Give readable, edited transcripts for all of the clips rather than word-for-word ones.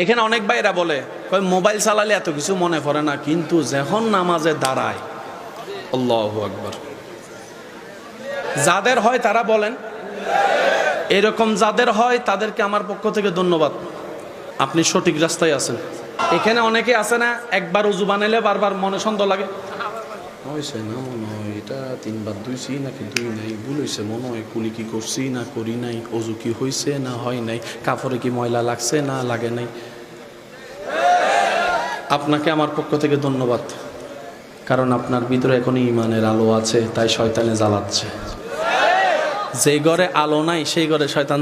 এখানে অনেক ভাইরা বলে মোবাইল চালালে এত কিছু মনে পড়ে না, কিন্তু যখন নামাজে দাঁড়ায় আল্লাহু আকবার। যাদের হয় তারা বলেন, এরকম যাদের হয় তাদেরকে আমার পক্ষ থেকে ধন্যবাদ, আপনি সঠিক রাস্তায় আছেন। এখানে অনেকে আছে না, একবার উজু বানাইলে বারবার মনে সন্দেহ লাগে, হয়েছে না মনে হয় এটা তিনবার ধুইছি নাকি ধুই নাই, ভুল হয়েছে মনে হয়, কুলি কি করছি না করি নাই, অজু কি হয়েছে না হয় নাই, কাপড়ে কি ময়লা লাগছে না লাগে নাই। আপনাকে আমার পক্ষ থেকে ধন্যবাদ, কারণ আপনার ভিতরে এখনই ইমানের আলো আছে, তাই শয়তানে জ্বালাচ্ছে। যে ঘরে আলো নাই সেই ঘরে শয়তান।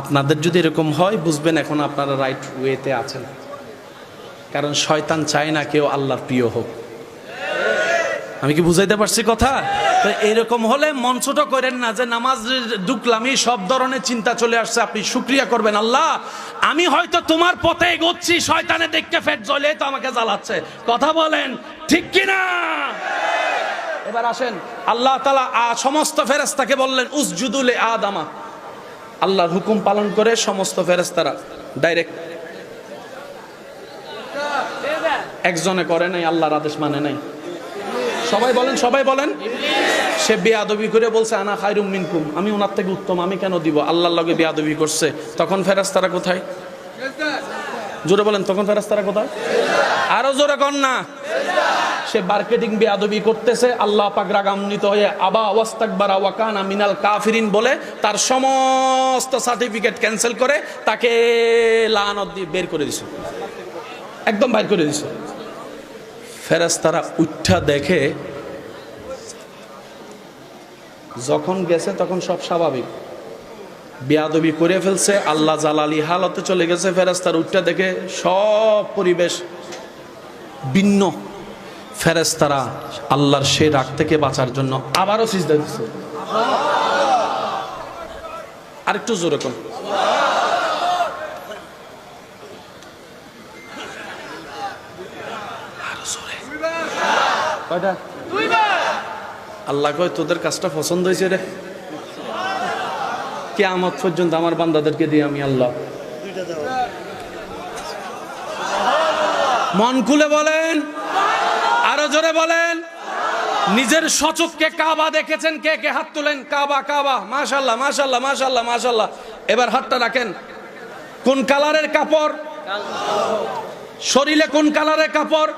আপনাদের যদি এরকম হয় বুঝবেন এখন আপনারা রাইট ওয়েতে আছেন, কারণ শয়তান চায় না কেউ আল্লাহর প্রিয় হোক। আমি কি বুঝাইতে পারছি কথা? তো এরকম হলে মন ছোট করেন না যে নামাজ ঢুকলামই সব ধরনের চিন্তা চলে আসছে। আপনি শুকরিয়া করবেন, আল্লাহ আমি হয়তো তোমার পথে এগোচ্ছি, শয়তানে দেখতে ফেট জ্বলে তো আমাকে জ্বালাচ্ছে। কথা বলেন ঠিক কিনা? এবার আসেন, আল্লাহ তাআলা সমস্ত ফেরেশতাকে বললেন উসজুদু লি আদামা। আল্লাহর হুকুম পালন করে সমস্ত ফেরেশতারা ডাইরেক্ট, একজনে করে নাই, আল্লাহর আদেশ মানে নাই। সবাই বলেন, সবাই বলেন। সে বেয়াদবি করে বলছে আনা খায়রুম মিনকুম, আমি ওনার থেকে উত্তম, আমি কেন দিব? আল্লাহর লগে বেয়াদবি করছে। তখন ফেরেশতারা কোথায়? জোরে বলেন, তখন ফেরেশতারা কোথায়? আরো জোরে কর না। সে মার্কেটিং বেয়াদবি করতেছে, আল্লাহ পাক রাগান্বিত হয়ে আবা ওয়াস্তাকবারা ওয়া কানা মিনাল কাফিরিন বলে তার সমস্ত সার্টিফিকেট ক্যান্সেল করে তাকে লানত দিয়ে বের করে দিছে, একদম বাইর করে দিছে। ফেরেশতারা উঠা দেখে যখন গেছে তখন সব স্বাভাবিক, বেয়াদবি করে ফেলছে, আল্লাহ জালালি হালতে চলে গেছে। ফেরেশতারা উঠা দেখে সব পরিবেশ ভিন্ন। ফেরেশতারা আল্লাহর সেই রাগ থেকে বাঁচার জন্য আবারও সিজদা দিচ্ছে। আরেকটু জোরে কোন আল্লাহ কয় তোদের কাজটা পছন্দ হয়েছে রে, কিয়ামত পর্যন্ত আমার বান্দাদেরকে দিয়ে আমি আল্লাহ। মন খুলে বলেন, আরো জোরে বলেন। নিজের সচক্ষে কাবা দেখেছেন কে কে? হাত তুলেন। কাবা, কাবা, মাশাআল্লাহ মাশাআল্লাহ মাশাআল্লাহ মাশাআল্লাহ। এবার হাতটা রাখেন। কোন কালারের কাপড়? শরীরে কোন কালারের কাপড়?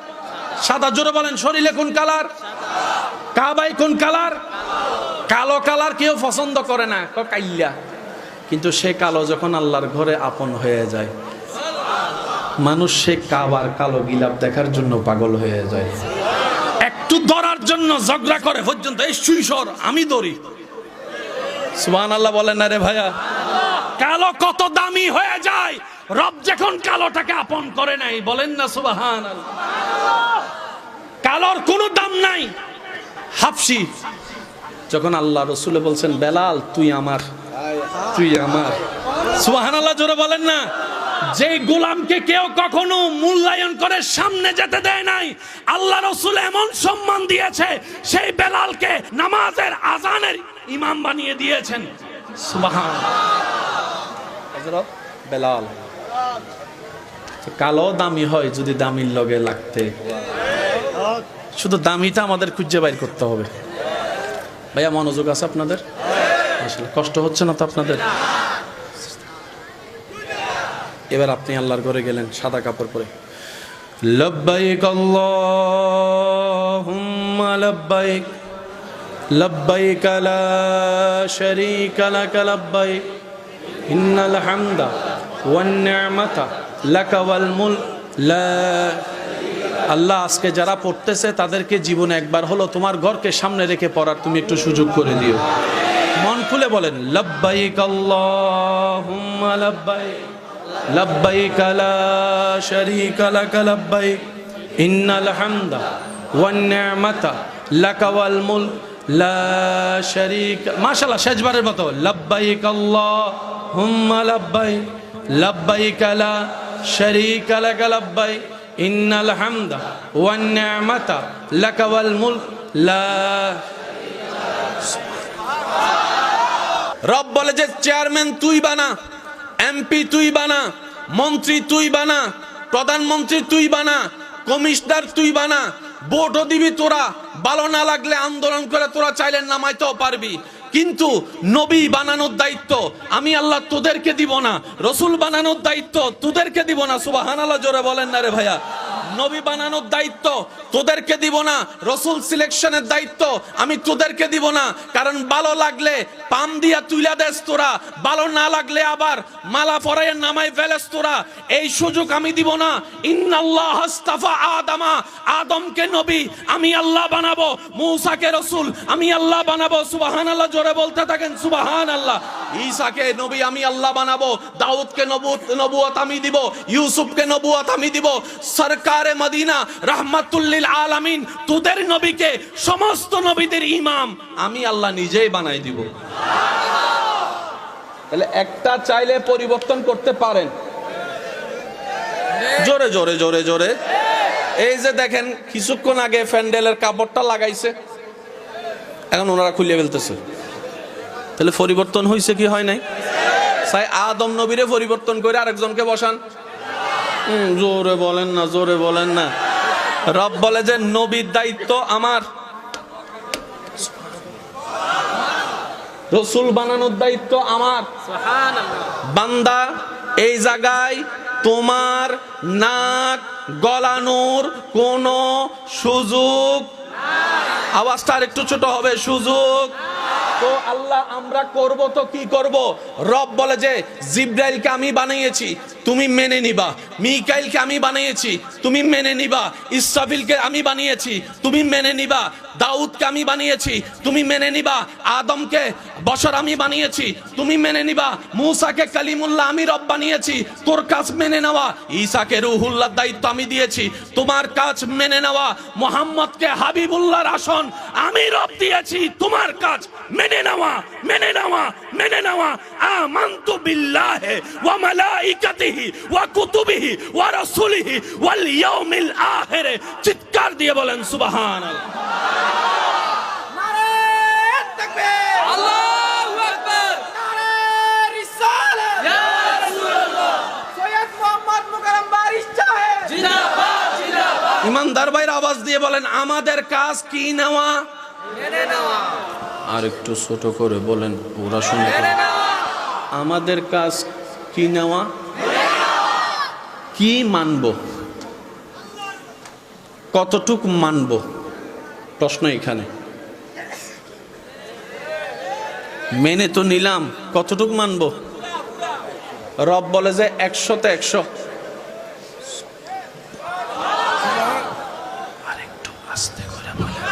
সাদা। জোরে বলেন, শরীরে কোন কালার? কাবাই কোন কালার? কালো কালার কেউ পছন্দ করে না, কাইল্লা। কিন্তু সে কালো যখন আল্লাহর ঘরে আপন হয়ে যায়, মানুষ সে কাবার কালো গিলাপ দেখার জন্য পাগল হয়ে যায়। একটু ধরার জন্য ঝগড়া করে পর্যন্ত, এই সুইসর আমি ধরি। সুবহানাল্লাহ বলেন না রে ভাইয়া? কালো কত দামি হয়ে যায় রব যখন কালোটাকে আপন করে নাই, বলেন না সুবহানাল্লাহ। কালোর কোনো দাম নাই। হাফসি যখন আল্লাহ রসুল বলছেন বেলাল তুই আমার, তুই আমার, সুবহানাল্লাহ জোরে বলেন না। যে গোলামকে কেউ কখনো মূল্যায়ন করে সামনে যেতে দেয় নাই, আল্লাহ রসুল এমন সম্মান দিয়েছে, সেই বেলালকে নামাজের আজানের ইমাম বানিয়ে দিয়েছেন। সুবহানাল্লাহ। বেলাল কালো দামি হয় যদি দামির লগে লাগতে, শুধু দামিটা আমাদের খুঁজে বাইর করতে হবে। ভাইয়া মনোযোগ আছে আপনাদের? আসলে কষ্ট হচ্ছে না তো আপনাদের? এবার আপনি আল্লাহর ঘরে গেলেন সাদা কাপড় পরে, লব্বাইক আল্লাহুম্মা লব্বাইক লব্বাইক লা শারীকা লাক লব্বাইক ইন্নাল হামদা ওয়ান নি'মাতা লাকা ওয়াল মুলক লা। আল্লাহ আজকে যারা পড়তেছে তাদেরকে জীবনে একবার হলো তোমার ঘরকে সামনে রেখে পড়ার তুমি একটু সুযোগ করে দিও। মন খুলে বলেন, লব্বাইক আল্লাহুম্মা লব্বাইক লব্বাইক লা শারীকা লাক লব্বাইক ইন্নাল হামদা ওয়ান নি'মাতা লাকা ওয়াল মুলক লা শারীকা। মাশাআল্লাহ, শেষবারের মতো লব্বাইক আল্লাহুম্মা লব্বাইক লব্বাইক লা শারীকা লাক লব্বাইক ইন্নাল হামদা ওয়ান নি'মাতা লাকা ওয়াল মুলক লা। রব বলে যে চেয়ারম্যান তুই বানা, এমপি তুই বানা, মন্ত্রী তুই বানা, প্রধানমন্ত্রী তুই বানা, কমিশনার তুই বানা, ভোটও দিবি তোরা, ভালো না লাগলে আন্দোলন করে তোরা চাইলে নামাইতেও পারবি, কিন্তু নবী বানানোর দায়িত্ব আমি আল্লাহ তোদেরকে দিব না, রসুল বানানোর দায়িত্ব তোদেরকে দিব না। সুবহানাল্লাহ জোরে বলেন না রে ভাইয়া। নবী বানানোর দায়িত্ব তোদেরকে দিব না, রসুল সিলেকশনের দায়িত্ব আমি তোদেরকে দিব না। কারণ ভালো লাগলে পাম দিয়া তুইলা দেস তোরা, ভালো না লাগলে আবার মালা পরাইয়া নামাই ফেলেস তোরা, এই সুযোগ আমি দিব না। ইন্নাল্লাহ আস্তাফা আদামা, আদমকে নবী আমি আল্লাহ বানাবো, মূসাকে রসুল আমি আল্লাহ বানাবো। সুবহানাল্লাহ জোরে বলতে থাকেন সুবহানাল্লাহ। ঈসাকে নবী আমি আল্লাহ বানাবো, দাউদকে নবুয়ত আমি দিব, ইউসুফকে নবুয়ত আমি দিব, সরকারে মদিনা রাহমাতুল লিল আলামিন তোদের নবীকে সমস্ত নবীদের ইমাম আমি আল্লাহ নিজেই বানাই দিব। তাহলে একটা চাইলে পরিবর্তন করতে পারেন। জোরে জোরে জোরে জোরে। এই যে দেখেন কিছুক্ষণ আগে প্যান্ডেলের কাপড়টা লাগাইছে, এখন ওনারা খুলিয়ে ফেলতেছে, তাহলে পরিবর্তন হয়েছে কি হয় নাই? তাই আদম নবীরে পরিবর্তন করে আরেকজনকে বসান। জোরে বলেন না, জোরে বলেন না। রব বলে যে নবীর দায়িত্ব আমার, রসুল বানানোর দায়িত্ব আমার। বান্দা এই জায়গায় তোমার নাক গলানোর কোনো সুযোগ, আওয়াজটা আর একটু ছোট হবে, সুযোগ তো আল্লাহ আমরা করব তো কি করব? রব বলে যে জিব্রাইলকে আমি বানিয়েছি তুমি মেনে নিবা, মিকাইলকে আমি বানিয়েছি তুমি মেনে নিবা, ইসরাফিলকে আমি বানিয়েছি তুমি মেনে নিবা, দাউদকে আমি বানিয়েছি তুমি মেনে নিবা, আদমকে বশর আমি বানিয়েছি তুমি মেনে নিবা, মূসাকে কালিমুল্লাহ আমি রব বানিয়েছি তোর কাজ মেনে নেওয়া, ঈসাকে রুহুল্লাহর দায়িত্ব আমি দিয়েছি তোমার কাজ মেনে নেওয়া, মুহাম্মদকে হাবিবুল্লাহর আসন আমি রব দিয়েছি তোমার কাজ মেনে নেওয়া, মেনে নেওয়া, মেনে নেওয়া। আমানতু বিল্লাহি ওয়া মালাইকাতিহি ওয়া কুতুবিহি ওয়া রাসূলিহি ওয়াল ইয়াউমিল আখির। চিৎকার দিয়ে বলেন সুবহানাল্লাহ। নারে তাকবীর, আল্লাহু আকবার, নারে রিসালাত, ইয়া রাসূলুল্লাহ, সৈয়দ মুহাম্মদ মুকাররম বারিশ সাহেব জিন্দাবাদ, জিন্দাবাদ। ইমানদার ভাইরা আওয়াজ দিয়ে বলেন আমাদের কাজ কি নেওয়া, মেনে নেওয়া। আর একটু ছোট করে বলেন ওরা শুনবে। মেনে নেওয়া। আমাদের কাজ কি নেওয়া, কি মানব, কতটুক মানব, প্রশ্ন এখানে। মেনে তো নিলাম, কতটুক মানব? রব বলে যে 100তে 100। আরেকটু আস্তে করে বলেন।